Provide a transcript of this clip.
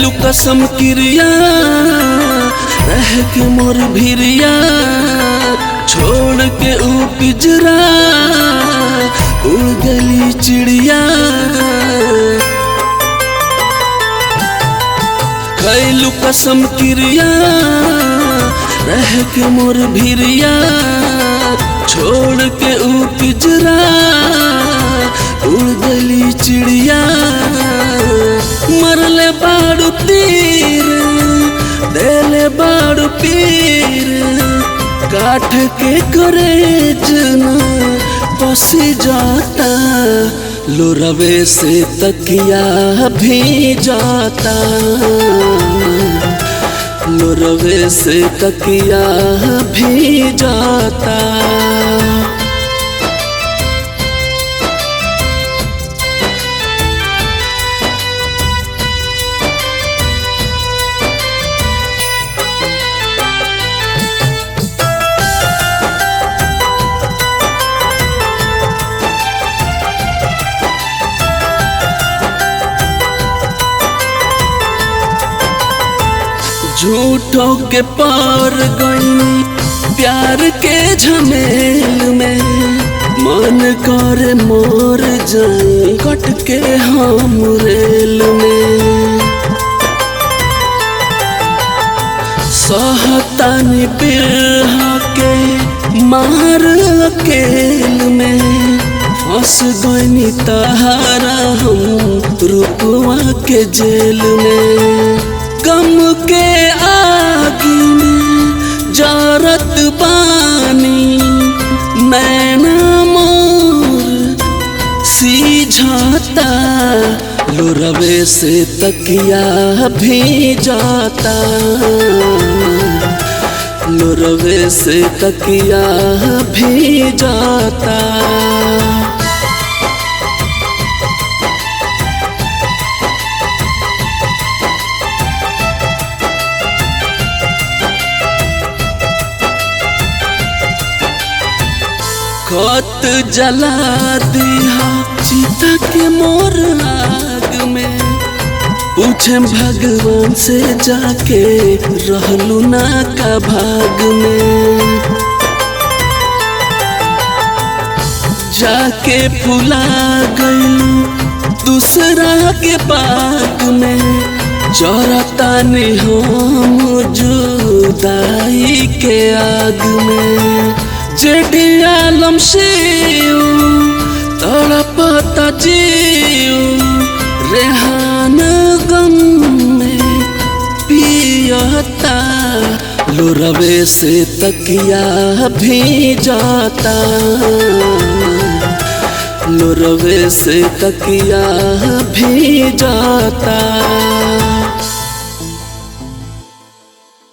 खैलू कसम क्रिया रह के मोर भिरिया छोड़ के ऊ पिजरा उड़ गली चिड़िया। खैलू कसम क्रिया रह के मोर भिरिया छोड़ के ऊ पिजरा उड़ गली चिड़िया। मरले बाड़ू तीर देले बाड़ू पीर काठ के करेज न पसी जाता लोरवे से तकिया भी जाता लोरवे से तकिया भी जाता। झूठों के पार गई प्यार के झमेल में मन कर मोर जाए कट के हम रेल में। सहतानी बिरहा के मार अकेल में फंस गई तहारा हम रुपवा के जेल में। गम के आगी में जारत बानी नैना मोर सीझाता लोरवे से तकिया भी जाता लोरवे से तकिया भी जाता। खत जला दिया चिता के मोर आग में पूछे भगवान से जाके रहलू ना का भाग में। जाके फुला गई दूसरा के बाग में चौरातानी हम जुदाई के आग में। जेडी आलम शिव तड़पता जीव रेहान गम में पियता लोरवे से तकिया भी जाता लोरवे से तकिया भी जाता।